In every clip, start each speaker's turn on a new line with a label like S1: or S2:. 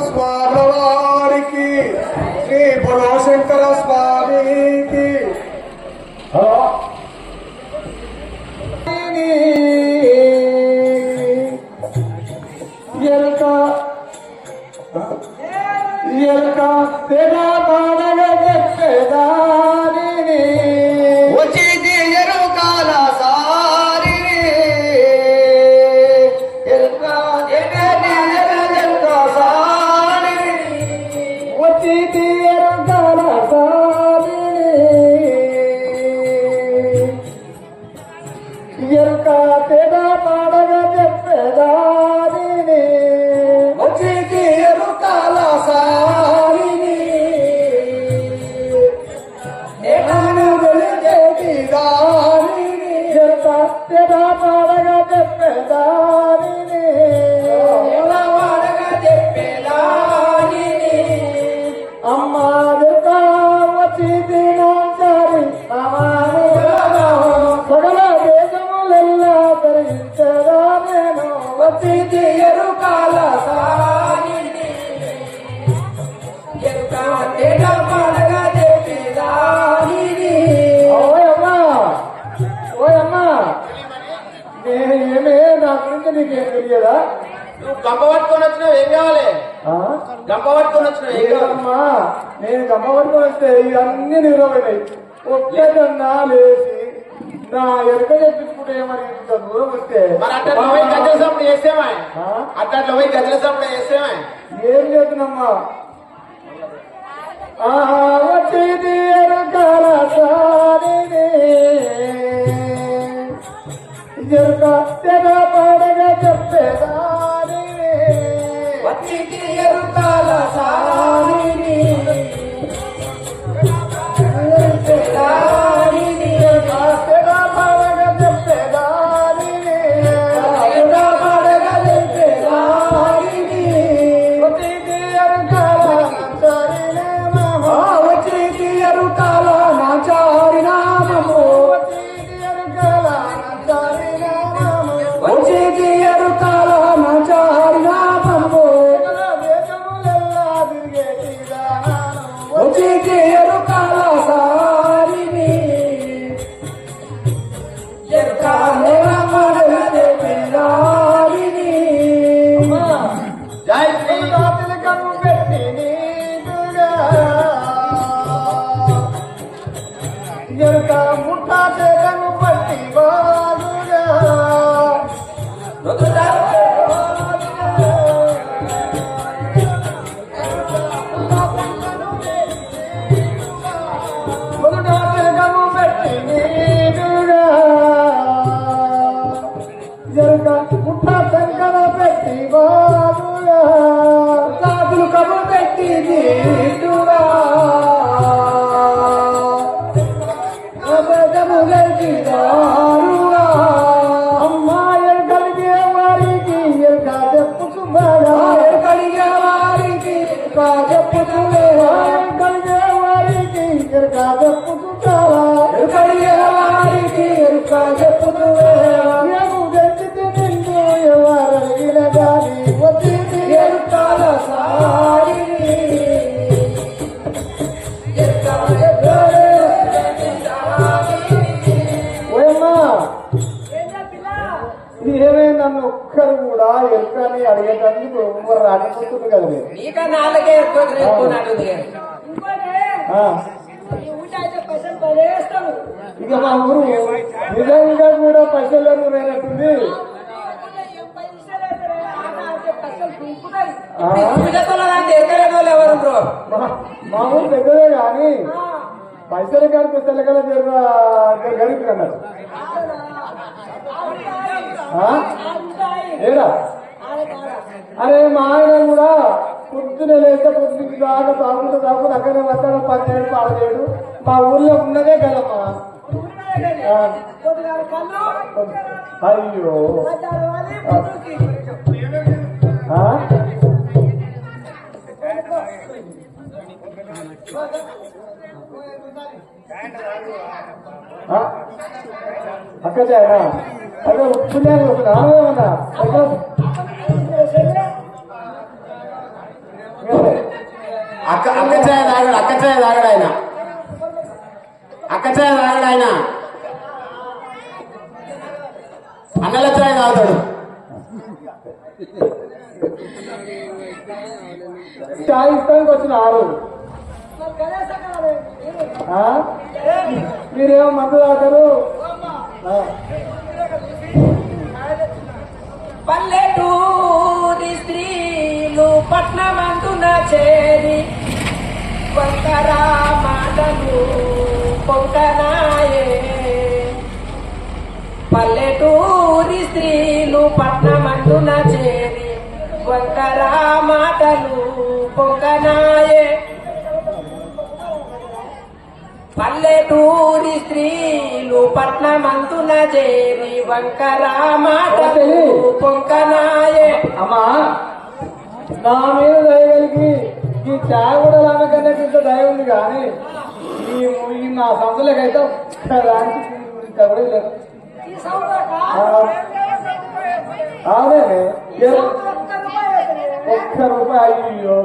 S1: స్వామివారికి శ్రీ భోళశంకర స్వామికి తెలియదా?
S2: నువ్వు గంప పట్టుకొని వచ్చినావు, ఏం కావాలి? గంప పట్టుకొని వచ్చినావు, ఏం కావాలమ్మా?
S1: నేను గంప పట్టుకొని వస్తే ఇవన్నీ నిలబడినాయి. ఒక్కదన్నా లేచి నా ఎరుక చెప్పించుకుంటే ఏమని దూరం వస్తే
S2: మరి అట్లా పోయి గజల సప్పుడు చేసేమా? అట్లా పోయి గజల సప్పుడు చేసేమా? ఏం
S1: చేస్తున్నామ్మా? వచ్చేది ఎరుకల ఎరుక తెగ పడగా చెప్పేదాని
S2: వచ్చి ఎరుకల సారిని
S1: నన్ను ఒక్కరు కూడా ఎరుకని అడిగేటందుకు రానిపోతుంది కదా. ఇక మా ఊరు నిజంగా కూడా పైసలు లేనట్టుంది. మా ఊరు దగ్గరే కానీ పైసలు కానీ పుస్తకాలు కదా గరీబ్ అన్నారు. ఏడా అరే మా ఆయన కూడా పొద్దున లేస్తే పొద్దుకి దాకా తాగుతూ అక్కడే వస్తాడు, 17 17. మా ఊర్లో ఉన్నదే కదమ్మా. అయ్యో అక్క చేయనా అదే పుణ్యానికి వస్తుంది ఆనందమన్నా
S2: అక్క అక్క చాయ తాగడు అక్క చాయ తాగడు ఆయన అక్క చాయ తాగడు ఆయన అన్నల చాయ తాగుతాడు
S1: చాయ్ ఇస్తానికి వచ్చిన 6 మీరేమో మందు తాగుతారు
S3: పల్లెటూరి స్త్రీలు పట్నమందున చేరి వంకరా మాటలు పొంకనాయే పల్లెటూరి స్త్రీలు పట్నమందున చేరి వంకరా మాటలు పొంకనాయే పల్లెటూరి స్త్రీలు పట్నమంతున చేరి వంకరా మాటలు పొంకనాయే
S1: అమ్మా నా మీద దయగలిగి ఈ చాయ్ కూడా రామకన్నా ఇంత దయ ఉంది కానీ ఈ నా సందులకైతే కబడి లేదు అవునే ₹1 అయ్యో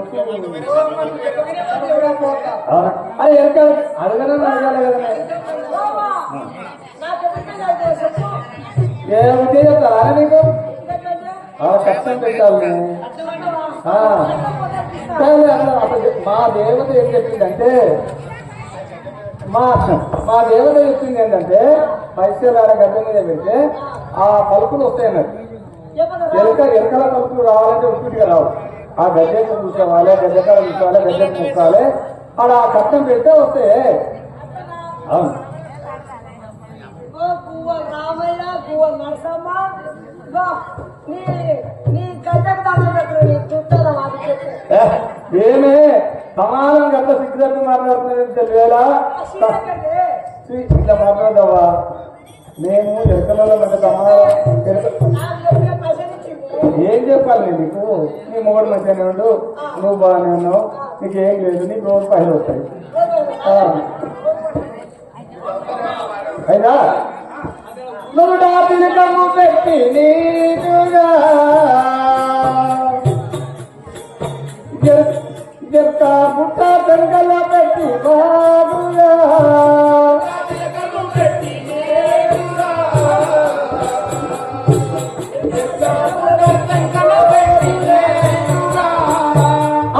S1: అది ఎరక అడగనే అడగాలి కదా ఏమిటి చెప్తారా నీకు కష్టం పెట్టాలి మా దేవత ఏం చెప్పిందంటే మా దేవత చెప్పింది ఏంటంటే మైసూరాడ గడ్డ మీద పెడితే ఆ పలుపులు వస్తాయన్నారు ఎరకల పలుపులు రావాలంటే ఉప్పుటిగా రావు ఆ గడ్డకు కూర్చోవాలి గడ్డకాడ కూర్చోవాలి గడ్డకు ముక్కాలి అక్కడ ఆ కట్టం పెడితే వస్తే అవును
S3: రామయ్య నరసమ్మ
S1: ఏమే సమానం గట్ల సిగ్గుదట్టు మాట్లాడుతున్నాను తెలివేలా ఇట్లా మాట్లాడదావా మేము ఎరకలలో అంటే సమానం ఏం చెప్పాలి నేను నీకు నీ మొగడు మంచిగానే ఉండు నువ్వు బాగానే ఉన్నావు నీకేం లేదు నీకు రోజు పైలు వస్తాయి అయినా నువ్వు డాపినకము పెట్టి నీటుగా జక్క బుట్ట పెంకలో పెట్టి బాబుగా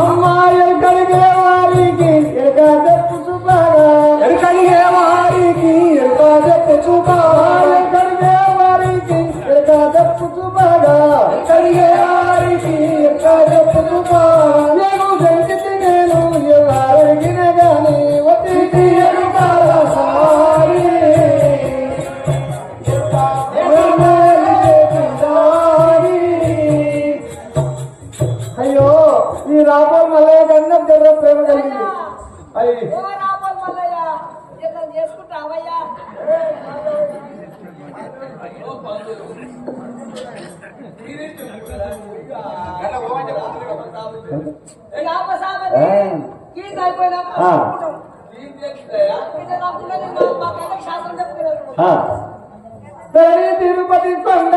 S1: అమ్మాయి కలిగే వారికి ఎరక చెప్పు చూపాగా ఎరకలిగే వారికి ఎరక చెప్పు చూపాగా కలిగే వారికి ఎరక చెప్పు చూపాగా కలిగే వారికి ఎరక చెప్పు చూపా నేను జంకితి నేను ఎవరిగిన గాని ఒత్తి ఎరుకాల సారి అయ్యో ఈ రాబోల్ మల్లయ్య కన్నా దగ్గర ప్రేమ కలిగింది అయ్యి
S3: చేసుకుంటావయ్యా
S1: తిరుపతి కొండ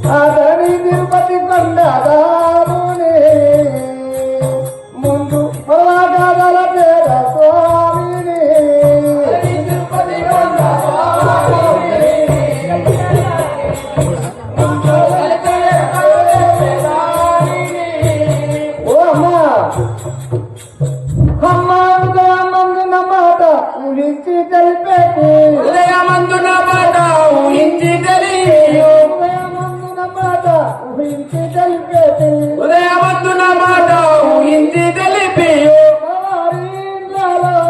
S1: అతని తిరుపతి కొండ ముందు పొలాగాల పేద స్వామిని తిరుపతి కొండ ఓ అమ్మా అమ్మందున మాట ఊహించి తెలిపేది
S2: ఉదయమందున మాట ఊహించి తెలియ
S1: ఉదయమందున మాట ఊహించి తెలిపేది
S2: ఉదయమందున మాట ఊహించి తెలిపి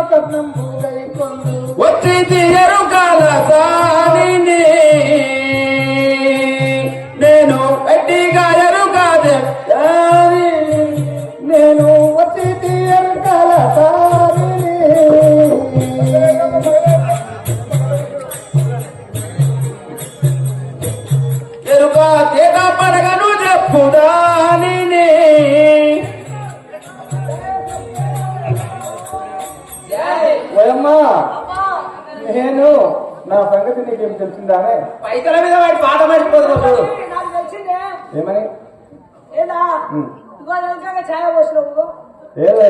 S1: కట్నం పూజై కొందు
S2: వచ్చి ఎరుకాల సారిని నేను గట్టిగా ఎరుకాదే
S1: నేను వచ్చి తీయగల సారిని నేను నా సంగతి నీకేం తెలిసిందానే?
S3: పైసల మీద వాడి పాట పడిపోతున్నాడు.
S4: నాకు తెలిసిందే.
S1: ఏమని?
S4: ఏదా ఇవాళ వెనకాల ఛాయ పోసినావు
S1: ఏలే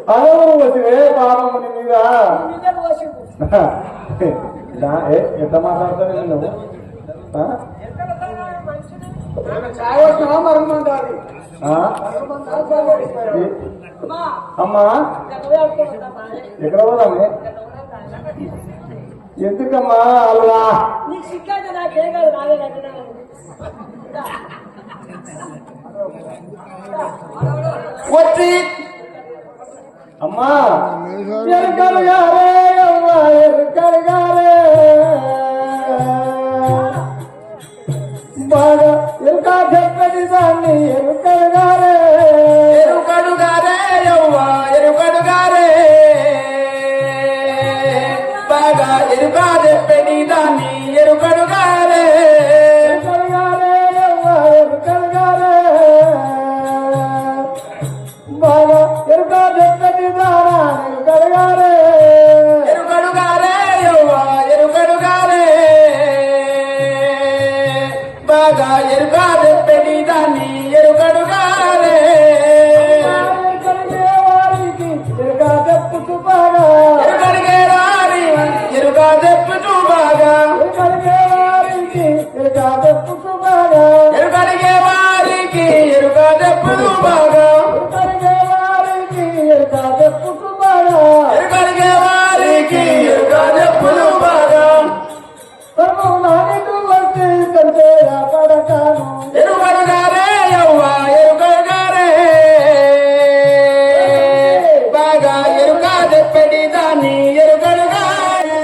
S1: అదే వచ్చివే పాపం నీ మీద.
S4: నిజం పోసిండు.
S1: ఎంత మాట్లాడతావు నువ్వు?
S4: మనిషిని
S1: ఛాయ వచ్చినా మరమంటారు. అమ్మా ఎక్కడ పోదామే? ఎందుకమ్మా అల్లా
S4: నీకు సిక్కైతే నాకేం కాదు. నావే కట్టినా
S2: వచ్చి
S1: అమ్మా ఎరుకలు గారే అమ్మా ఎరుకలు గారే బాగా ఎరుక చెప్పని దాన్ని ఎరుకలు గారే
S2: ఎరుకడుగారే యవ్వా ఎరుకడుగారే బాగా ఎరుకా చెప్పని దాన్ని ఎరుకడుగారే
S1: ఎరుకలు గారే అమ్మా ఎరుకలు గారే బాగా ఎరుక చెప్పని దానా ఎరుకలు గారే
S2: ఎరుకడుగారే యవ్వా ఎరుకడుగారే బాగా ఎరుకా చెప్పని దాన్ని ఎరుకడుగారే
S1: ఎరుక చెప్పుతూ బాగా
S2: ఎరుకడిగే రాని ఎరుకా చెప్పుతూ బాగా
S1: ఎరుకడిగే వారికి ఎరుక చెప్పుతూ బాగా
S2: ఎరుకడిగే వారికి ఎరుకా చెప్పుతూ బాగా
S1: ఎరుకడిగే వారికి ఎరుక చెప్పుతూ బాగా
S2: ఎరుకడిగే వారికి ఎరుకా చెప్పుతూ బాగా
S1: తను నానికు వచ్చి కంటే పడతాను
S2: ఎరుకడుగారే యవ్వా ఎరుకడుగారే బాగా ఎరుకా చెప్పని దాన్ని ఎరుకడుగారే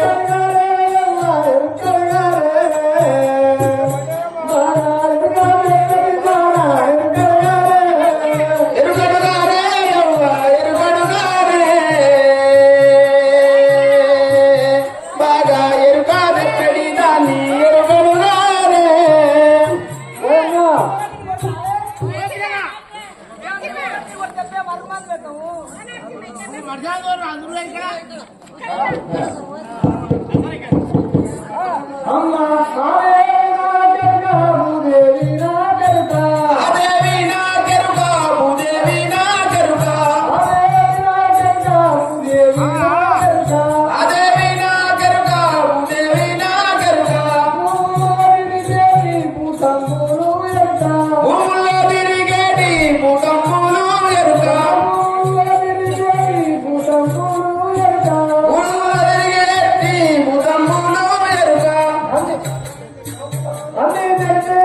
S2: ఎరుకడుగారే యవ్వా ఎరుకడుగారే బాగా ఎరుకా చెప్పని దాన్ని ఎరుకడుగారే
S1: అమ్మా దేవి నా కరుతా
S2: అదేవి నా కెరుకా భూదేవి నా కెరుకా
S1: దేవి నా కరుతా
S2: అదేవి నా కెరుకా భూదేవి నా కెరుకా
S1: దేవి పూతంబులు ఎరుక
S2: భూముల్లో తిరిగేటి భూతంబులు ఎరుకా
S1: దేవి పూతంబులు ఎరుక
S2: భూముల్లో తిరిగేటి భూతంబులు ఎరుకా
S1: అన్నీ తెలిపే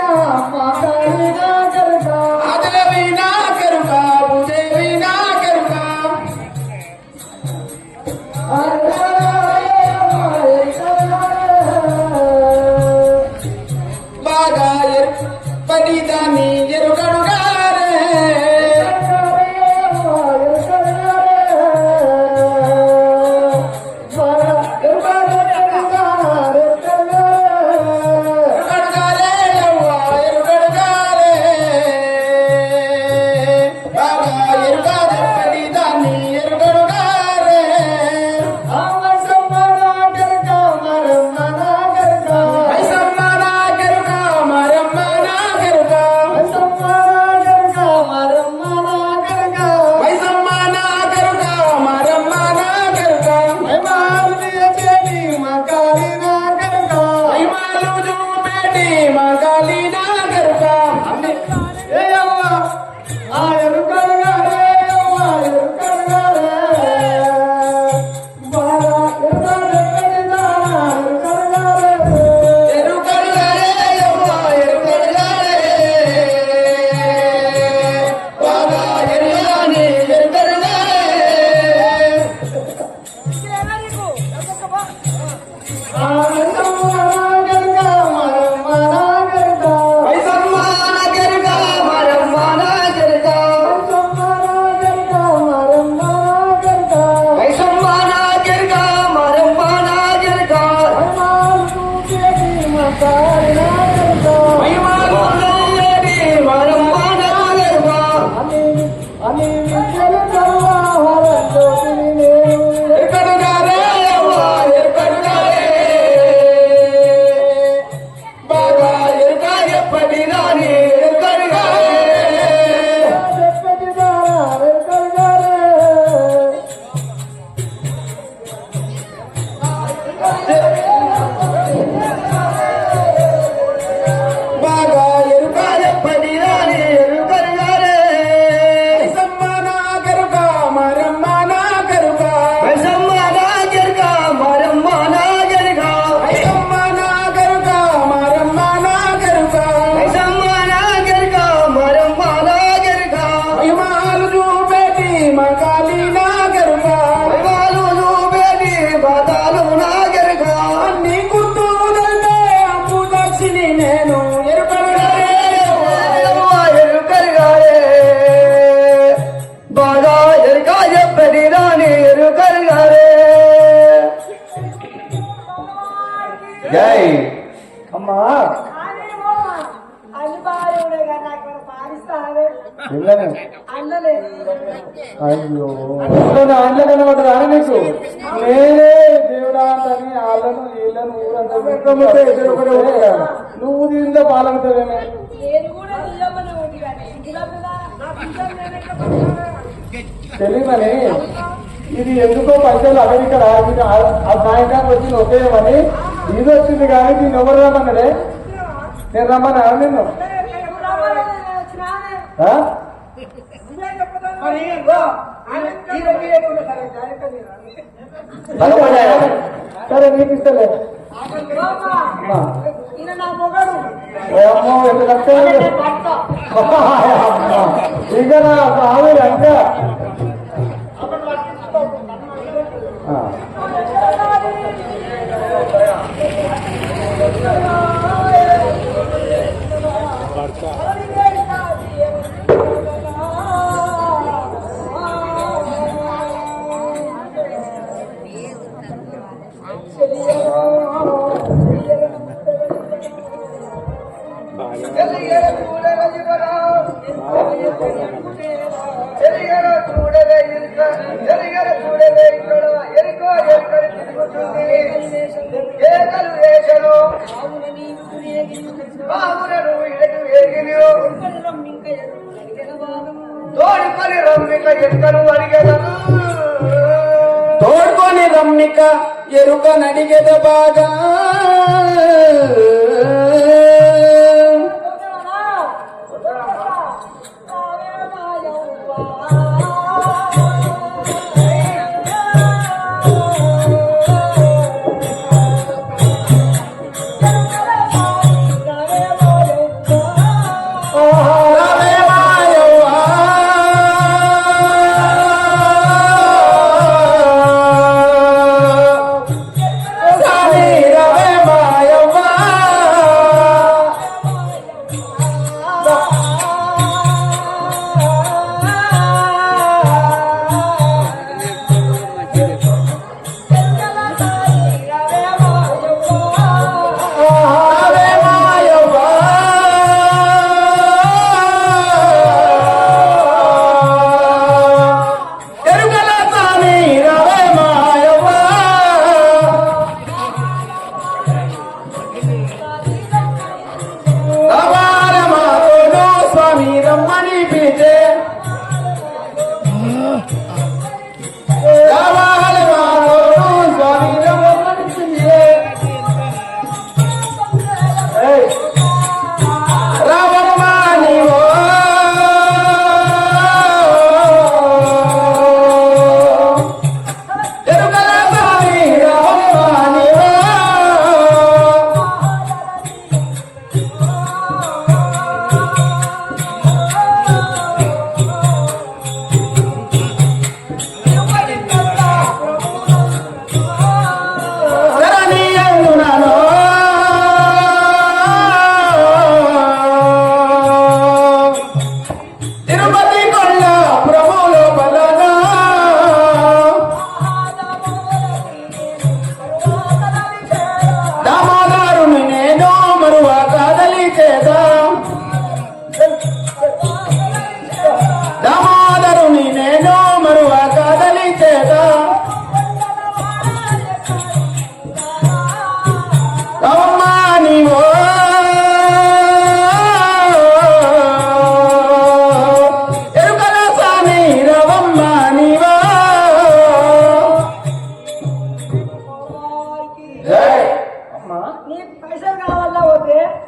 S1: అమ్మా కాళీ నా కరుతా
S2: అదేవి నా కెరుకా భూదేవి నా కెరుకా బాగా పని దాన్ని ఎరుకడుగారే ఎరుకడుగారే యవ్వా ఎరుకడుగారే బాగా ఎరుకా చెప్పని దాన్ని ఎరుకడుగారే మైసమ్మ నా కెరుకా మరమ్మ నా కెరుకా
S4: పిల్లలే కానీ నాకు పాలిస్తానే
S1: పిల్లనే
S4: అన్నలే
S1: అయ్యో ఆండ్ల కనబడ్డా నీకు నేనే దేవుడా అని వాళ్ళను వీళ్ళను ఊరంతా నువ్వు దీంట్లో పాలవుతావేమే
S4: నేను కూడా నిజమని ఉంది కానీ ఇంట్లో కదా నా పిల్లలు నేను ఎట్లా పడతాను?
S1: తెలియమని ఇది ఎందుకో పైసలు అమెరికా రాజు ఆ సాయంకాలం వచ్చి ఒకేయమని ఇది వచ్చింది కానీ దీన్ని ఎవరు రమ్మన్నాడే నేను రమ్మన్నా నిన్ను ఆ? సరే నీకు ఇస్తలే
S4: ఈయన నా మొగడు
S1: అమ్మో ఎంత కష్టం ఇక నా ఆవిడ అంతే
S2: తోడుకొని రమ్మిక ఎరుక నడిగెద బాగా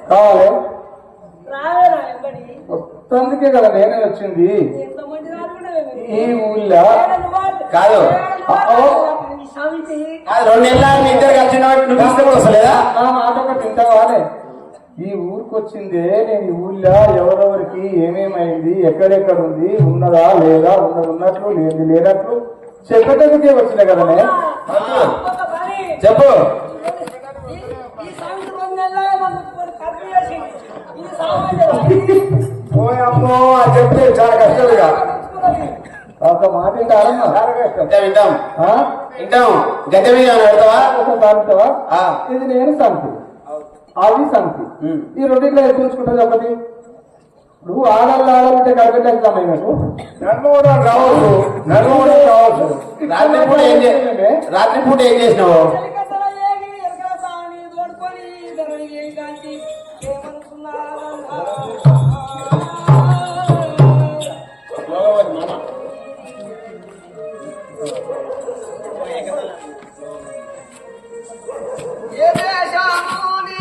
S1: కావాలి
S4: రావేనా ఎంబడి
S1: మొత్తానికే కదా నేనే వచ్చింది
S4: ఎంతమంది రాకుండా
S1: ఈ ఊళ్ళో
S2: కాదు.
S4: సమితి
S2: అది 2 నెలలు మీ ఇద్దరు కలిసిన నువ్వు తీసుకొని వస్తలేదా?
S1: నా మాట ఒకటి తింటావానే ఈ ఊరికి వచ్చిందే నేను ఈ ఊళ్ళో ఎవరెవరికి ఏమేమైంది ఎక్కడెక్కడ ఉంది ఉన్నదా లేదా ఉన్నట్లు లేని లేనట్లు చెప్పేటందుకే వచ్చినా కదనే
S2: చెప్పు.
S4: ఈ సమితి 2 నెలలు మనకు కర్మ చేసింది ఇది సామాన్య
S1: ఓ అమ్మో అది చెప్తే చాలా కష్టంగా ఒక మాట వింటారమ్మా చాలా కష్టం
S2: వింటాం
S1: ఆ?
S2: వింటాం. గద్దె మీద పెడతావా?
S1: ఒక సాగుతావా
S2: ఆ.
S1: ఇది నేను సంతి అది సంతి ఈ రెండిట్లో ఎత్తుంచుకుంటుంది ఒకటి నువ్వు ఆడాలంటే కనిపెట్టాలి నాకు
S2: నన్ను రావచ్చు రాత్రిపూట రాత్రిపూట ఏం చేసినావు
S4: చెలికత్తెల ఏగి ఎరకల సాని తోడుకొని ధరణి ఏగి కాంచి ఏ దేశాముని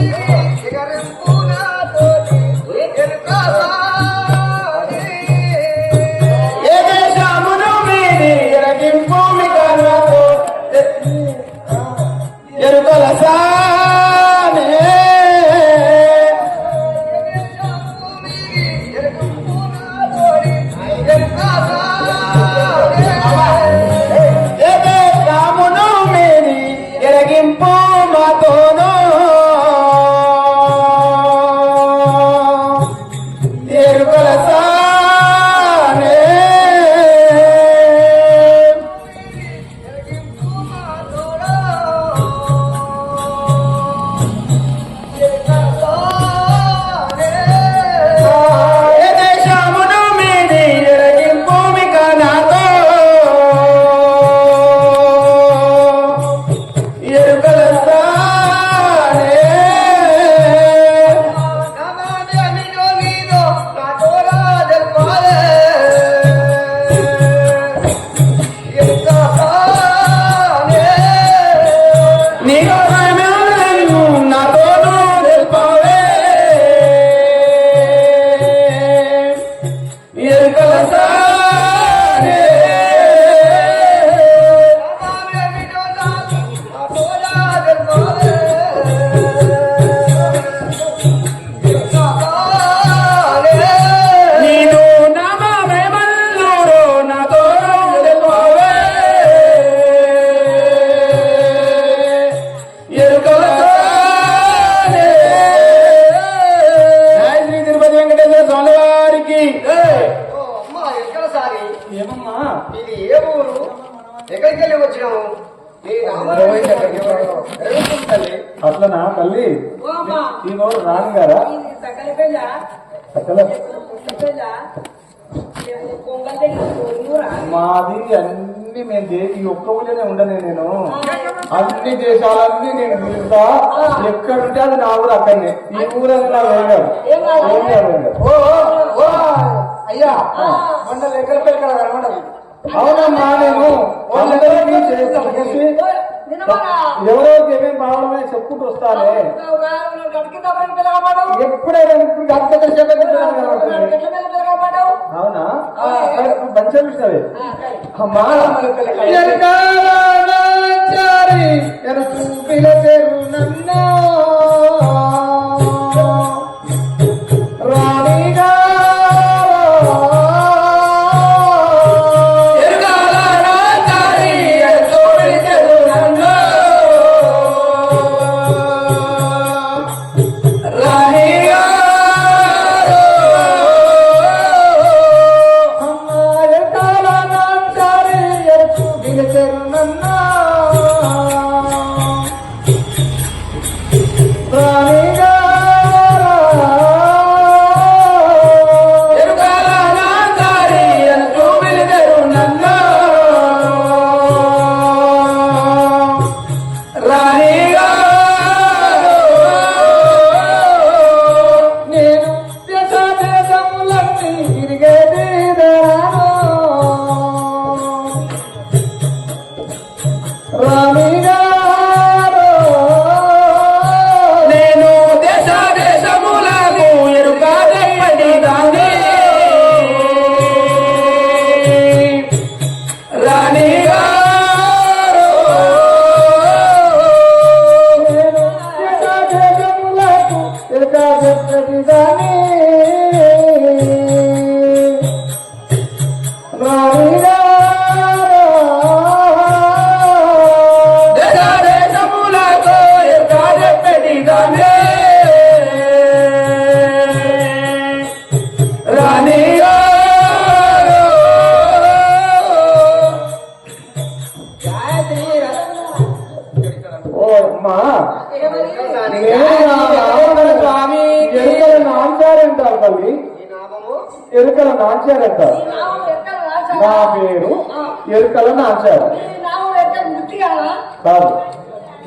S4: ఎగరింపునాతోటి ఎరుక సాని
S2: ఏ దేశమును మీది ఎరగింపు మిగలతో ఎరుకల సానే ఏ దేశమును మీది ఎరగింపు మాతోను ఎరుకల సానే ఏ దేశమును మీది ఎరగింపు మిక నాతో ఎరుకల సానే నీకు సమయము నాతోను తెలుపవే ఎరుకల సానే నీదు నామమేమల్లుడు నాతోను తెలుపవే ఎరుకల సానే జై శ్రీ తిరుపతి వెంకటేశ్వర స్వామి వారికి
S1: ఏమమ్మా
S4: ఇది ఏ ఊరు ఎక్కడికి వెళ్ళి వచ్చినాము నీ తల్లి
S1: అట్లనా తల్లి ఈ నోరు రాను గారా
S4: సకలి పెళ్ళ
S1: అసలు మాది అన్ని మేము ఈ ఒక్క ఊళ్ళోనే ఉండనే నేను అన్ని దేశాలన్నీ నేను తిరుగుతా ఎక్కడుంటే అది నా ఊరు అక్కడనే ఈ ఊరంతా వేగాడు
S3: అయ్యా మొన్న లెక్కల పెళ్ళి కనబడదు
S1: అవునమ్మా నేను అందరికీ చేసి ఎవరెవరికి ఏమేమి కావాలనే చెప్పుకుంటూ వస్తానే ఎప్పుడైనా అవునా మంచిగా చూసినవి అమ్మా రాణిగా
S2: రాణి
S3: నామము
S1: ఎరుకల నాంచారంట.
S4: ఈ నామం ఎక్కడ రాశారు?
S1: నా పేరు ఎరుకల నాంచారు.
S4: ఈ నామం ఎక్కడ ముట్టిగాడా?
S1: కాదు,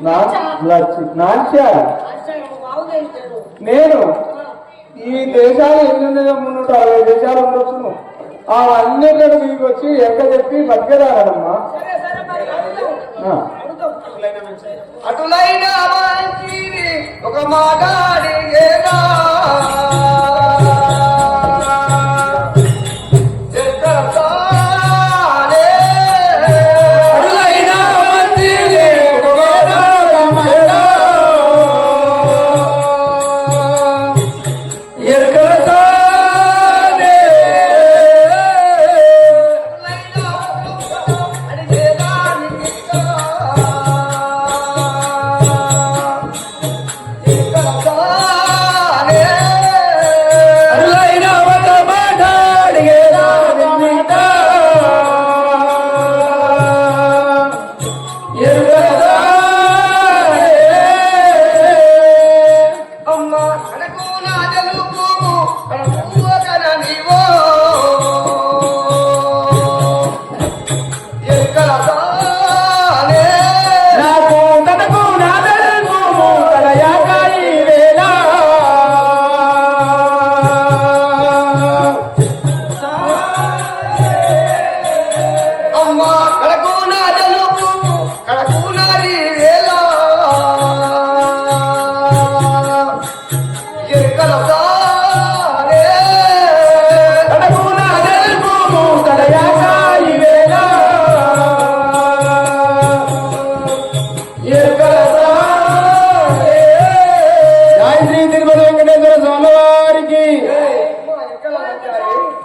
S1: నాంచారు.
S4: బాగుంది పేరు.
S1: నేను ఈ దేశాలు ఎన్ని ఉన్నాయో 360 దేశాలు ఉండొచ్చును. అవన్నిటిని మీకు వచ్చి ఎక్క చెప్పి బతికేదారమ్మా.
S4: సరే సరే మరి అడుగుతాం. అడుగుతాం.
S3: అటులైన మంచిది ఒక మాట అడిగేదా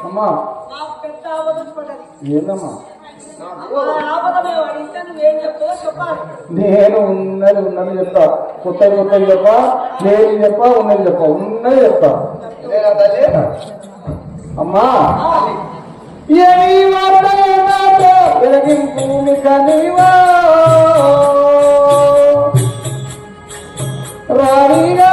S1: అమ్మా.
S4: నాకు పెద్ద ఆపద పడ్డది.
S1: ఏందమ్మా?
S4: ఆపదమే అడిగితే నువ్వేం చెప్తావో చెప్పాలి.
S1: నేను ఉన్నది చెప్తా. కొత్తది చెప్పా, లేని చెప్పా, ఉన్నది చెప్పా. ఉన్నది చెప్తా. అమ్మా, ఏమీ వార్తలో వెలిగింపు నీవా రాణిగా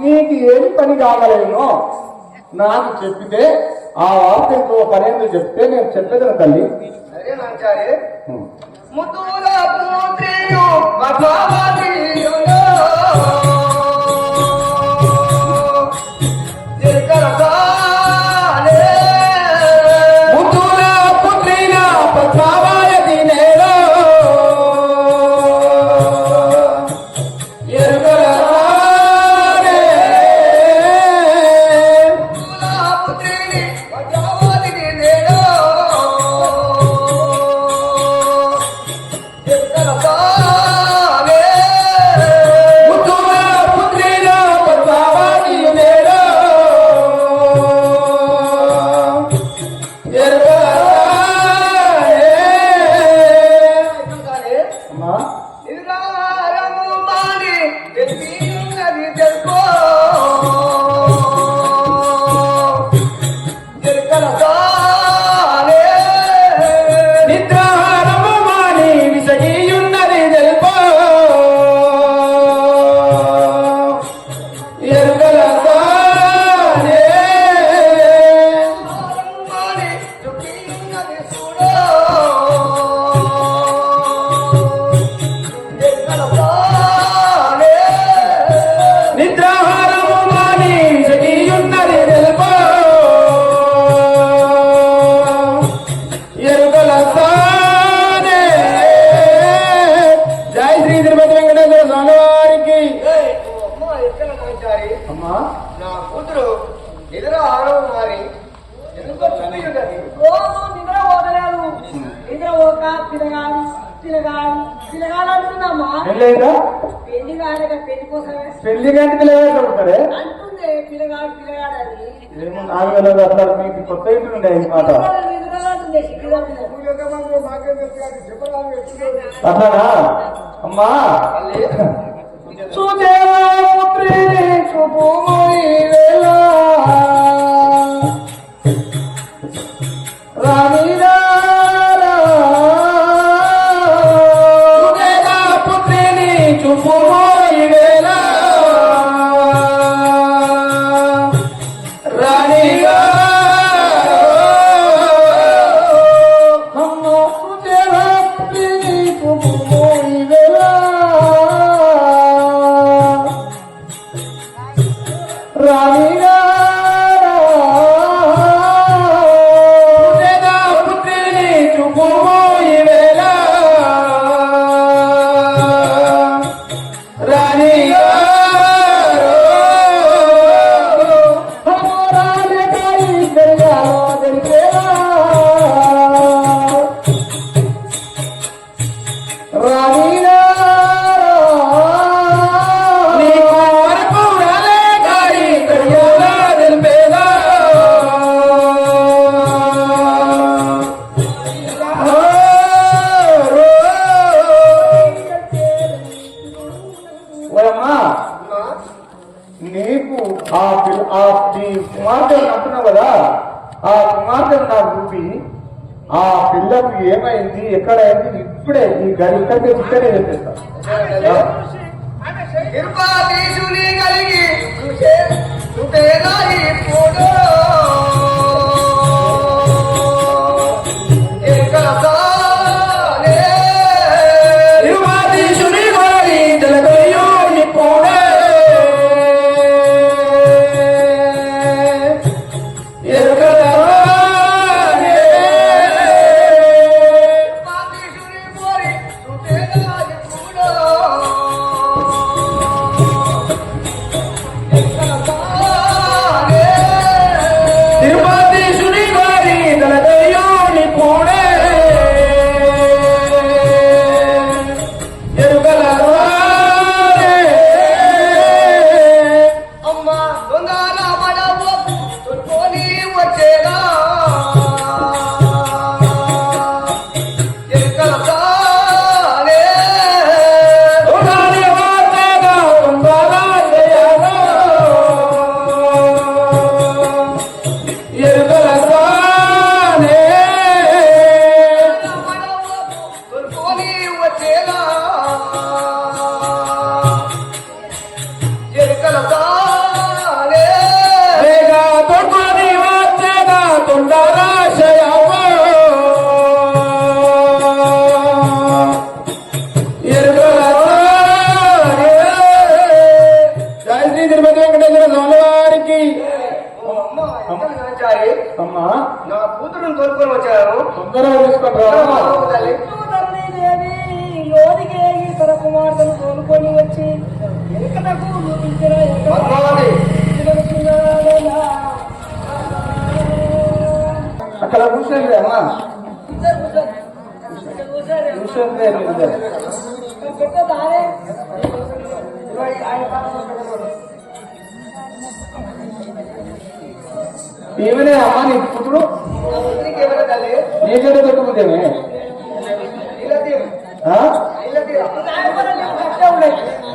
S1: నీకు ఏమి పని కావాలేనో నాకు చెప్పితే ఆ వార్త ఇంకో పనేందో చెప్తే నేను చెప్పేది తల్లి.
S3: సరే నాచారి ముద్దుల పుత్రియు పద్మావతియును ముద్దుల పుత్రిన పద్మావతి నేలో
S2: నిద్రాహారము మాని విసగియున్నది తెలుపో ఎరుగలతానే నిద్రాహారము మాని విసగియున్నది తెలుపో ఎరుగలతానే. జై శ్రీ తిరుపతి వెంకటేశ్వర స్వామి వారికి.
S1: అమ్మా
S3: నా కూతురు నిద్ర ఆరవ మారి ఎందుకో చూపి ఉన్నది.
S4: రోజు నిద్ర పోతలేదు. నిద్ర పోక తినగాలి తినగాలి తినగాలి అంటున్నామా.
S1: పెళ్ళైందా?
S4: పెళ్లి కాలేక పెళ్లి కోసమే
S1: పెళ్లి గంటకి లేకపోతే
S4: అంటుంది పిల్లగాడు పిల్లగాడని.
S1: ఏమో నాకు తెలియదు. అట్లా మీకు కొత్త ఇంటి ఉండే ఈ మాట
S4: నిద్రలో ఉంది సిగ్గుదండి.
S1: అట్లానా అమ్మా సుదేవా పుత్రి శుభమోయి వేళ రాణిరా సుదేవా పుత్రిని శుభమోయి వేళ రాణిగా అమ్మ సుదేవా పుత్రిని శుభమోయి వేళ రాణిగా సుదేవా పుత్రిని శుభమోయి వేళ రాణిగా నీకు ఆ కుమార్తె అంటున్నావు కదా, ఆ కుమార్తెను నాకు చూపి ఆ పిల్లకు ఏమైంది ఎక్కడైంది ఇప్పుడే ఈ గడి ఇక్కడే చెప్పేస్తా.
S3: కృపాదీశుని కలిగి చూపేదాయి పోడు
S2: తిరుమాదీశుని గోరి జలగయ్యో నిప్పుడే ఎరుగలవానే.
S3: కృపాదీశుని కోరి చూపేదాయి పోడు
S2: తిరుమాదీశుని గోరి జలగయ్యో నిప్పుడే ఎరుగలవానే.
S3: అమ్మ దొంగల పడవ చుట్టుకొని వచ్చేదా ఎక్కలతానే
S2: ఉగాది వార్తగా ఉండాలయ్యాను ఎరుగలవానే.
S3: చుట్టుకొని వచ్చేదా ఎక్కలతానే
S2: వేగ తొడుకొని వచ్చేగా తొండరాశయవ్వ ఎరుగలవానే. జై శ్రీ తిరుపతి వెంకటేశ్వర స్వామి వారికి.
S3: అమ్మ ఎక్కడికి
S1: అమ్మా
S3: నా కూతురుని తోలుకొని వచ్చాను
S1: తొందరగా తీసుకుంటారా?
S3: తల్లి
S4: ధరణీదేవి లోనికి తన కుమార్తెను తోలుకొని వచ్చి ఎక్కడకు ముగించిన
S3: పద్మావతి
S1: అక్కడ కూర్చోండి అమ్మా కూర్చోండి
S4: పెద్ద దారే
S1: ఏమనే అమ్మా నీ పుత్రుడు
S3: ఏమైనా తల్లి
S1: నీకంటే పెట్టుకుంటేమే
S3: ఇలా తీరు ఇలా తీరు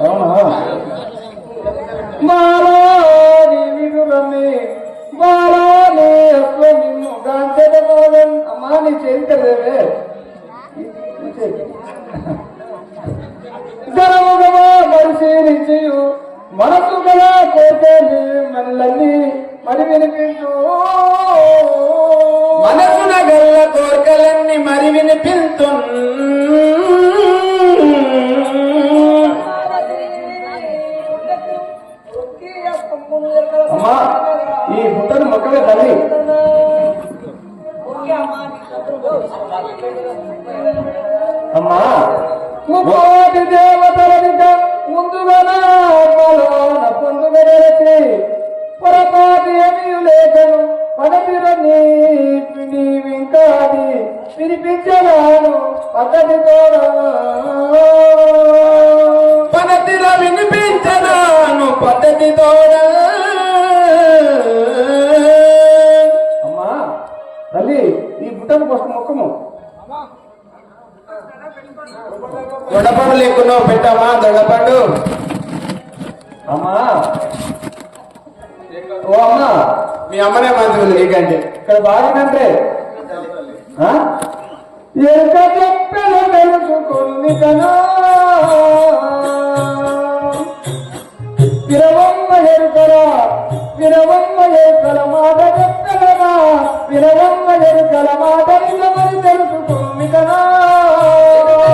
S1: అవునా బాలాని వినురమే బాలాని అస్వ నిన్ను
S2: మనసున గల్ల కోర్కలన్నీ మరి వినిపిల్తు
S1: అమ్మా ఈ బుట్టను మొక్కలే తల్లి. అమ్మా ముకోటి దేవతలనిక ముందుగా పొందు వెరచి పొరపాటి ఏమీ లేఖను పదతిర నీవింకాది వినిపించలాను పద్ధతి
S2: పదతిర వినిపించలాను పద్ధతి
S1: అమ్మా తల్లి ఈ బుట్టను కోసం మొక్కము.
S2: దొండపండు లేకున్నావు పెట్టమ్మా దొండపండు.
S1: అమ్మా ఓ అమ్మా
S2: మీ అమ్మనే మంచిగా ఉంది నీకంటే.
S1: ఇక్కడ బాగానంటే ఎరుక చెప్పలు తెలుసుకుంది కనా విరవమ్మ ఎరుకల మాట చెప్పలనా విరవమ్మ ఎరుకల మాట నిజమని తెలుసుకుంది కనా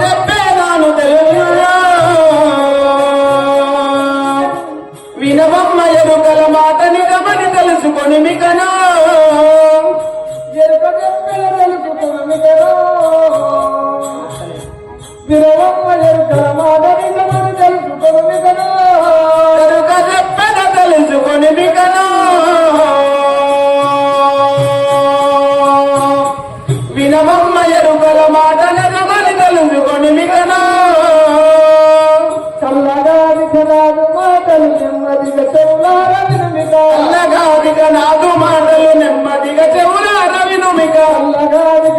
S2: చెప్పేదాను తెలుగురా వినవమ్మ ఎరుకల మాట నిజమని తెలుసుకొని మికనా
S1: ఎరుక చెప్పలు తెలుసుకుంది కనా విరవమ్మ ఎరుకల మాట నిజమని తెలుసుకొని కనా
S2: ఎరుక చెప్పన తెలుసుకొని మికనా వినవమ్మ ఎరుకల మాట నిజమని తెలుసుకొని మికనా
S1: చల్లగాది మాటలు నెమ్మదిగా చెవులార వినుమిక
S2: అల్లగాదిక నాదు మాటలు నెమ్మదిగా చెవులార వినుమిక
S1: చల్లగాది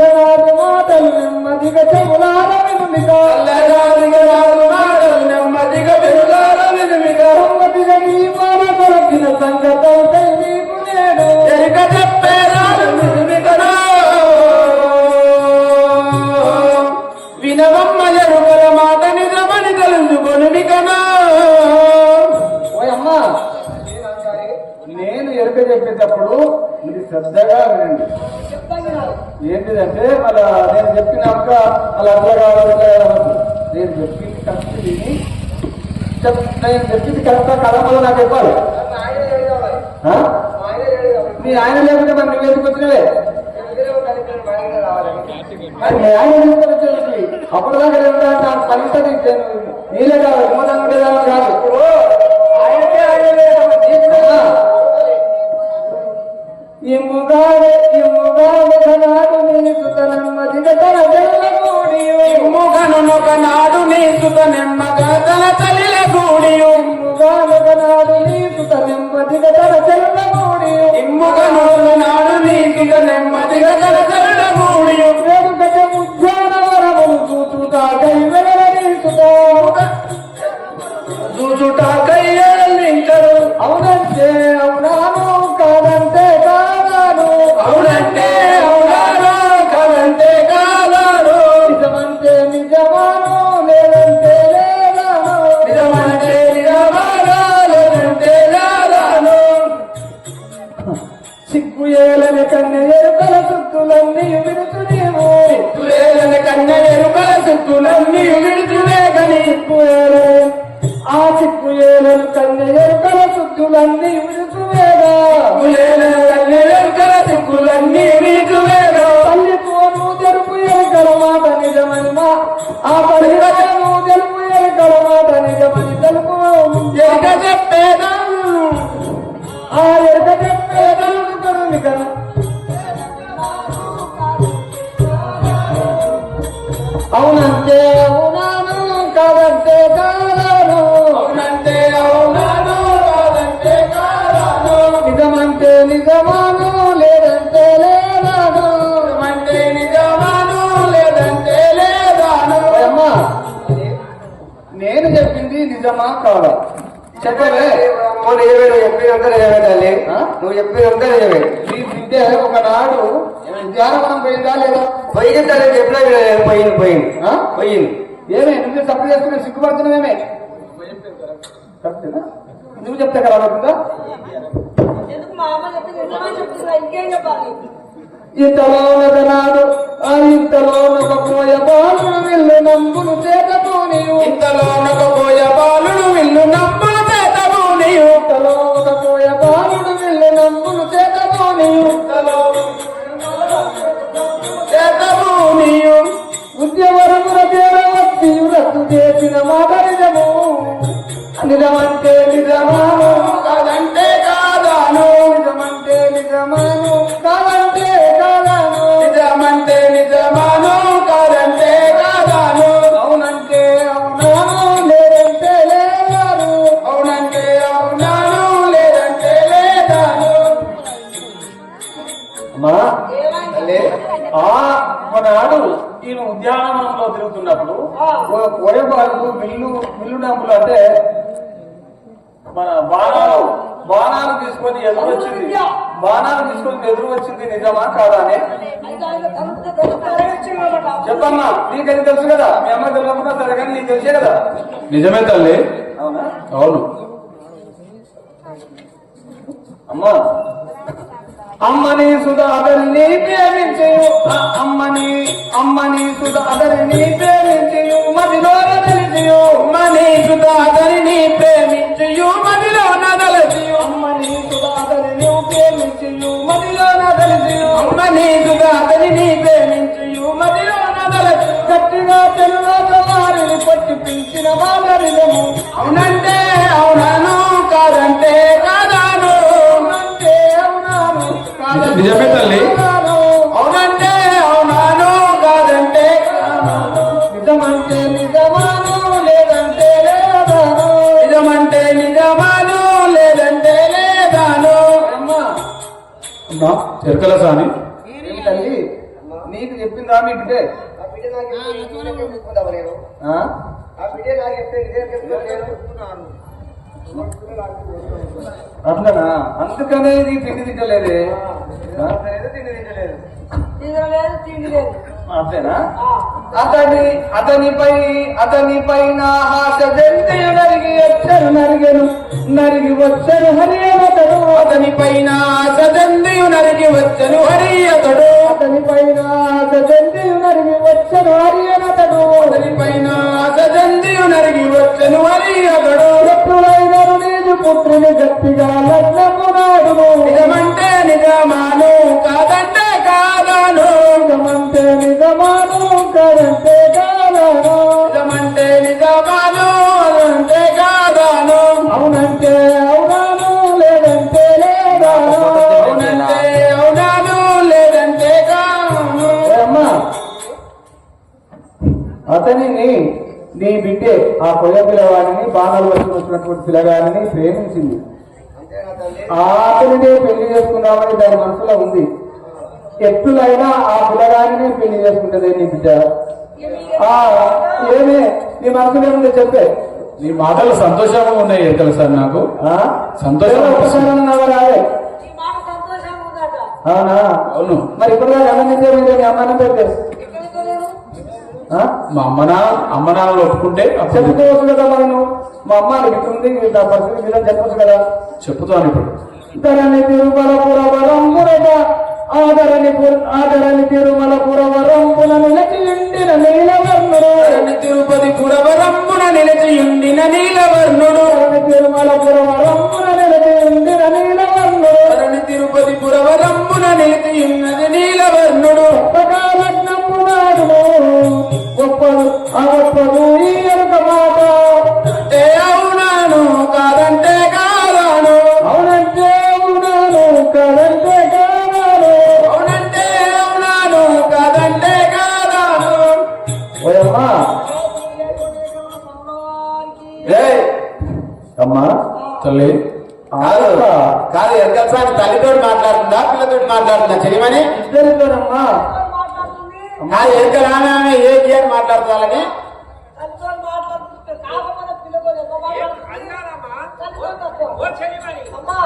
S1: మాటలు నెమ్మదిగా చెవులార వినుమిక
S2: అల్లగాదిక నాదు మాటలు నెమ్మదిగా చెవులార వినుమిక
S1: నెమ్మదిగా నీ మాట కొరకిన సంగతి నీకు నేను
S2: ఎరుక చెప్పేదాను వినుమికనా వినవమ్మ ఎరుకల మాట నిజమని తెలుసుకొని మికనా
S1: ఓయమ్మా నేను ఎరుక చెప్పేటప్పుడు మీరు శ్రద్ధగా వినండి. ఏంటిదంటే మళ్ళా నేను చెప్పినాక అలా అట్లా కావాలి ఇట్లా కావాలి. నేను చెప్పింది కరెక్ట్ విని నేను చెప్పింది కరెక్టా కదా మళ్ళీ నాకు చెప్పాలి. ఆ? మీ ఆయన లేకుంటే మరి నువ్వు ఎందుకు వచ్చినవే మరి మీ ఆయన ఎందుకు వచ్చేసి అప్పుడు దాకా ఏమిటంటే ఆ పనితని నీళ్ళే కావాలి విమోదం ఉండేదాన్ని కాదు. ఆయనకే ఆయన లేదు ఇమ్ముగాడు నీకు నెమ్మదిగా తన
S2: ముగనునొకనాడు నీసుత నెమ్మగా తన తల్లిల గూడియు
S1: ఇమ్ముగాడు నీకు నెమ్మదిగా తన చెల్లగూడి
S2: ఇమ్ముగనునాడు నీసుత నెమ్మదిగా తన తల్లిల గూడియు
S1: వేడుకట ఉద్యానవరములు చూచుతా కై వెలరీసుతా
S2: చూచుట కయ్యాలింకరు
S1: అవునంటే అవునాను కాదంటే కాదాను
S2: అవునంటే అవునాడు కదంటే కాదాడు
S1: నిజమంటే నిజమాను లేదంటే లేదాను
S2: నిజమంటే నిజమాగా లేదంటే లాదాను
S1: సిగ్గు ఏలని కన్నె ఎరుకల సుత్తులన్నీ విడుతు నీవు
S2: తులేలని కన్య ఎరుకల సుత్తులన్నీ విడుచులే గని
S1: ఆ సిగ్గు ఏలని కన్నె ఎరుకల సుత్తులన్నీ విడుతువేగా
S2: తులేలని కన్య ఎరుకల సుత్తులన్నీ విడుచులేగా
S1: తల్లి పోను తెలుపు ఎరుకల మాట నిజమని మా ఆ పల్లెను తెలుపు ఎరుకల మాట నిజమని తెలుపు
S2: ఎరుక చెప్పేదాను
S1: ఆ ఎరుక చెప్పేదాను కరుణిక అవునంటే అవునాను కాదంటే కాదాను
S2: అవునంటే అవునాడు కాదంటే కాదాను
S1: నిజమంటే నిజమాను లేదంటే లేదాను
S2: నిజమంటే నిజమాను లేదంటే లేదాను
S1: అమ్మా నేను చెప్పింది నిజమా కాదా చెప్పలే
S3: నువ్వు చెప్పినంత నిజమే తల్లి.
S1: ఆ?
S3: నువ్వు చెప్పినంత నిజమే.
S1: నీ బిడ్డ ఒకనాడు ఉద్యానవనం పోయిందా లేదా
S3: పోయింది తల్లి చెప్పినా వినలేదు. పోయింది
S1: ఆ?
S3: పోయింది.
S1: ఏమే నువ్వు తప్పు చేసుకునే సిగ్గుపడుతున్నావేమే తప్పేనా నువ్వు చెప్తే కదా అవుతుందా
S4: ఎందుకు మా అమ్మ చెప్పింది నిజమని చెప్తున్నా ఇంకేం చెప్పాలి
S1: ఇంతలో నగనాడు ఆ ఇంతలో ఒక పోయ బాలుడు విల్లు నంబులు చేతతోనియు
S2: ఇంతలో ఒక పోయ బాలుడు విల్లు నమ్ములు చేతబూనియు
S1: ఇంతలో ఒక పోయ బాలుడు విల్లు నంబులు చేతతోనియు
S2: చేతబూనియు
S1: ఉద్యవరముల పేర వచ్చి రద్దు చేసిన మాట నిజము నిజమంటే నిజమాను
S2: కాదంటే కాదాను
S1: నిజమంటే నిజమాను కాదంటే కాదాను
S2: నిజమంటే నిజమాను కాదంటే కాదాను
S1: అవునంటే అవునాను లేదంటే లేదాను
S2: అవునంటే అవునాను లేదంటే లేదాను
S1: అమ్మా
S3: తల్లి
S1: మనాడు ఈయన ఉద్యానవనంలో తిరుగుతున్నప్పుడు కోయబాలు మిల్లు డంపులు అంటే మన బాణాలు తీసుకొని ఎదురు వచ్చింది నిజమా కాదా అని చెప్పమ్మా నీకది తెలుసు కదా మీ అమ్మ తెలియకుండా సరే కానీ నీకు తెలిసే కదా
S5: నిజమే తల్లి.
S1: అవునా
S5: అవును.
S1: అమ్మా అమ్మని సుధాకర్ని ప్రేమించు అమ్మని సుధాకర్ని ప్రేమించు మదిలో తెలిసియు
S2: అమ్మని సుధాకరిని ప్రేమించు మదిలో నదలసియు
S1: అమ్మని సుధాకర్ని ప్రేమించు మదిలో తెలిసియు
S2: అమ్మని సుధాకరిని ప్రేమించు మదిలో నదలసి
S1: గట్టిగా తెలుగు వారిని పట్టి పిలిచిన వాదరిదము
S2: అవునంటే అవునాను కాదంటే కాదాను
S1: అవునంటే అవునాను
S5: నిజమే తల్లి.
S2: అవునంటే అవునాను కాదంటే కాదాను
S1: నిజమంటే నిజమాను లేదంటే లేదాను
S2: నిజమంటే నిజమాను లేదంటే లేదాను
S1: అమ్మా
S5: అమ్మా చెరకల సాని
S1: ఏమి తల్లి నీకు చెప్పిందా మీ బిడ్డే
S3: ఆ బిడ్డ నాకు చెప్తే నేను
S1: ఆ?
S3: ఆ బిడ్డ నాకు చెప్తే ఇదే చెప్తున్నాను
S1: అట్లనా అందుకనే ఇది తిండి తింటలేదే ఆ?
S3: తిండి తింటలేదు
S4: తినలేదు తిండి లేదు
S1: అంతేనా అతనిపైన ఆశ జంతియు నరిగి వచ్చను హరియతడు
S2: అతని పైన సదందియు నరికి వచ్చను హరి అతడు
S1: అతనిపైన ఆశ జంతియు నరిగి వచ్చను హరియతడు
S2: అతని పైన సదందియు నరికి వచ్చను హరి అతడు
S1: ఎప్పుడైనను నీదు పుత్రుని గట్టిగా లగ్నమునాడును
S2: నిజమంటే నిజమాను కాదంటే కాదాను
S1: నిజమంటే నిజమాను కాదంటే కాదాను
S2: నిజమంటే నిజమాను అదంటే కాదాను
S1: అవునంటే అవునాను లేదంటే లేదాను
S2: అవునంటే అవునాను లేదంటే కాను
S1: అమ్మా అతనిని నీ బిడ్డే ఆ కొయ్య పిల్లవాడిని బాణాలు వచ్చినటువంటి పిల్లగాడిని ప్రేమించింది
S3: అంతేనా తల్లి
S1: అతనినే పెళ్లి చేసుకుందామని దాని మనసులో ఉంది ఎట్లయినా ఆ పిల్లగాడిని పెళ్లి చేసుకుంటది నీ బిడ్డ ఆ ఏమే నీ మనసులో ఏముందో చెప్పే
S5: నీ మాటలు సంతోషంగా ఉన్నాయి ఎరకల సార్ నాకు.
S1: ఆ?
S5: సంతోషం
S1: ఒక్కసారన్నావా రాలే?
S4: ఈ మాట సంతోషంగా ఉందట
S1: అవునా
S5: అవును.
S1: మరి ఇప్పుడు అన్నం మీ అమ్మని పెట్టేసి
S4: ఎక్కడికి నేను
S5: మా అమ్మ నాన్నలు ఒప్పుకుంటే అప్పుడు
S1: చెప్పుకోవచ్చు కదా మరి నువ్వు మా అమ్మ అడుగుతుంది నా పరిస్థితి మీద చెప్పచ్చు కదా
S5: చెప్పుతాను ఇప్పుడు.
S1: ధరణి తిరుమలపుర వరంపురట ఆదరణి తిరుమలపుర వరంపున నిలచి ఉండిన నీలవర్ణుడు
S2: ధరణి తిరుపతి పురవరంపున నిలిచియుండిన నీలవర్ణుడు
S1: ధరణి తిరుమలపుర వరంపున నిలచి ఉండిన నీలవర్ణుడు
S2: ధరణి తిరుపతి పురవరంపున నిలిచియున్నది నీలవర్ణుడు
S1: లగ్నమునాడును గొప్పడు ఆ గొప్పడు ఈ ఎరుక మాట
S2: అంటే అవునాను కాదంటే కాదాను
S1: అవునంటే అవునాను కాదంటే కాదాను
S2: అవునంటే అవునాను కాదంటే కాదాను
S1: ఓయమ్మా
S2: ఏయ్,
S1: అమ్మా
S5: తల్లి
S2: కాదు కాదు ఎరకల సార్ తల్లితోటి మాట్లాడుతుందా పిల్లతోటి మాట్లాడుతుందా చెయ్యమని
S1: ఇద్దరితోనమ్మా
S4: మాట్లాడుతుంది
S2: కాదు ఎరకల ఆమె ఏ అని మాట్లాడుతాలని
S4: తనతో మాట్లాడుతుంటే కాకపోతే పిల్లతో ఎంత మాట్లాడుతుంది అమ్మా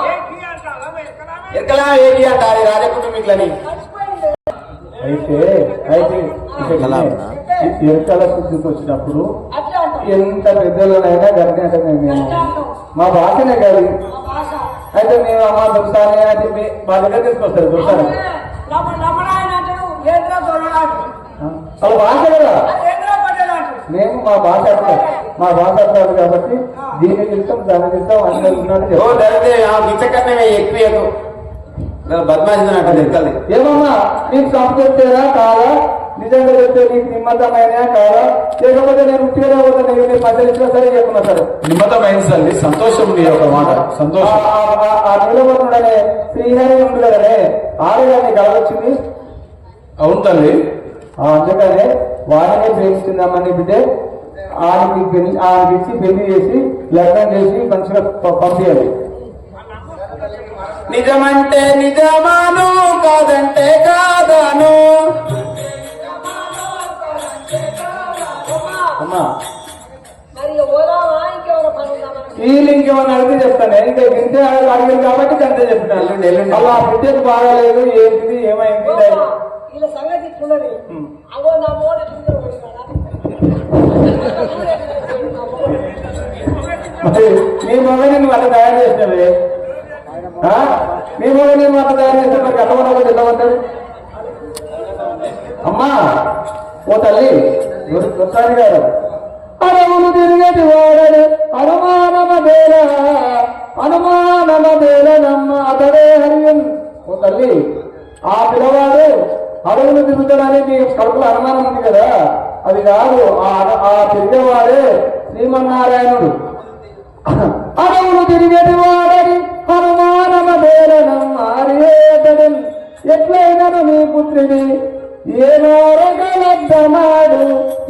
S2: ఎరకల ఏది అంటారు రాజకుటుంబీకులని
S4: మర్చిపోయింది
S1: అయితే ఎరకల శుద్ధికి వచ్చినప్పుడు
S4: అట్లా అంటాం
S1: ఎంత పెద్దలనైనా గర్భ మేము మా భాషనే కాదు
S4: ఆ భాష
S1: అయితే మేము అమ్మ దొరుకుతానే అది మా దగ్గర తీసుకొస్తారు దొరుకుతాను
S4: రమణాయ
S1: వాళ్ళ భాష కదా.
S4: అదేంద్రా పటేల్ అంటారు.
S1: మేము మా భాష అట్లాదు కాబట్టి దీన్ని తింటాం దాన్ని తింటాం అందరూ ఉన్నట్టు
S2: ఓ ధరితే ఆ గిచ్చకన్నే ఎక్కువ బద్మాషించినట్టు లెక్కలు.
S1: ఏమమ్మా నీకు తప్పు చెప్తేనా కాదా, నిజంగా చెప్తే నీకు నిమ్మద్దమైనా కాదా, లేకపోతే నేను ఉట్టిగా పోతే నేను పద్దెలు ఇచ్చినా సరే చెప్పున్నా సరే.
S5: నిమ్మతమైంది తల్లి, సంతోషం నీ యొక్క మాట, సంతోషం.
S1: ఆ నిలబడుడనే శ్రీహరి ఉంది కదనే ఆడగాన్ని కలవచ్చింది.
S5: అవును తల్లి.
S1: అందుకనే వాడినే ప్రేమిస్తుందామని బిడ్డే ఆయనకి ఇచ్చి పెళ్లి చేసి లగ్నం చేసి మంచిగా పంపించాలి.
S2: నిజమంటే నిజమాను, కాదంటే కాదాను.
S1: అమ్మా
S4: మరి ఓదామా ఇంకెవరో పని ఉందా మనకి?
S1: వీళ్ళు ఇంకేమన్నా అడిగితే చెప్తాను. ఇంకా వింటే అడిగారు కాబట్టి అంతే చెప్తాను. అలా ఆ బిడ్డకు బాగాలేదు, ఏంటిది ఏమైంది
S4: వీళ్ళ సంగతి ఇట్లున్నది. అగో నా మోడ
S1: మరి మీ మొగని నువ్వు అట్లా తయారు చేసినవే, మీ మొగని నువ్వు అట్లా తయారు చేస్తే మరి అట్టమన్నా తెల్లవంటది. అమ్మా ఓ తల్లి దొరసాని గారు, అడవులు తిరిగేటి వాడని అనుమానమ బేలనమ్మ అతడే హరియన్. ఓ తల్లి ఆ పిల్లవాడు అడవులు తిరుగుతాడని మీ కడుపులో అనుమానం ఉంది కదా, అది కాదు. ఆ తిరిగేవాడే శ్రీమన్నారాయణుడు. అడవులు తిరిగేటి వాడని అనుమానమ బేలనమ్మ హరియతడన్. ఎట్లయినను మీ పుత్రిని ఏనాడు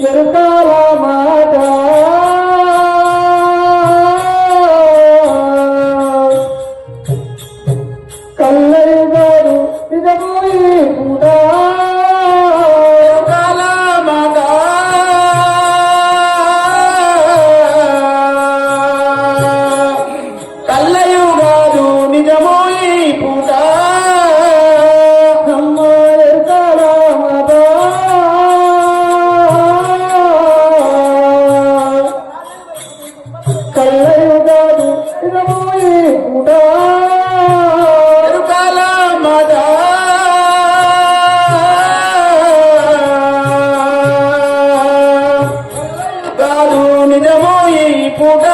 S1: ఎరుకాల మాట. కల్లయుగాడు నిజము ఈ పూట
S2: మాట కల్లయుగాడు నిజము ఈ పూట.
S1: కల్లయుగాడు నిజము ఈ పూట
S2: ఎరుకాల మాట కాదు నిజము ఈ పూట.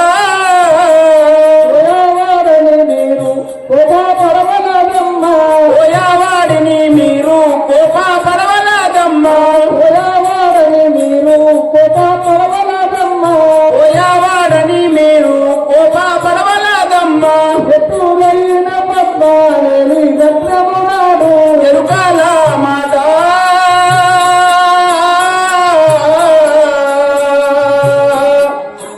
S1: పోయావాడని మీరు కోపపడవలదమ్మా,
S2: పోయావాడిని మీరు కోప పడవలదమ్మా,
S1: పోయావాడని మీరు కోపపడవలదమ్మా.
S2: పోయావాడని మీరు కోప పడవలదమ్మా.
S1: ఎటులైన పద్మాలేని గట్లము నాడు
S2: ఎరుకాల మాట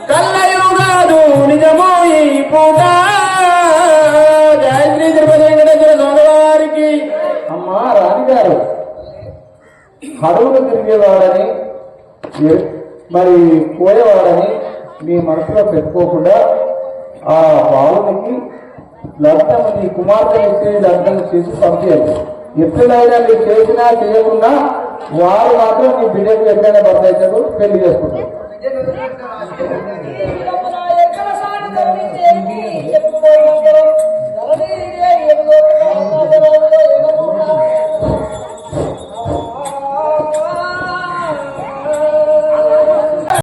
S2: కల్లయుగాదు నిజము ఈ పూట. జయ శ్రీ తిరుపతి వెంకటేశ్వర స్వామి వారికి.
S1: అమ్మా రాణిగారు, అడవులు తిరిగేవాడని మరి పోయేవాడని మీ మనసులో పెట్టుకోకుండా ఆ బాలునికి లగ్నం నీ కుమార్తెనిచ్చి లగ్నం చేసి పంపించాలి. ఎప్పుడైనా మీరు చేసినా చేయకున్నా వారు మాత్రం నీ బిడ్డకు ఎప్పుడైనా భర్త అవుతారు, పెళ్లి చేసుకుంటారు.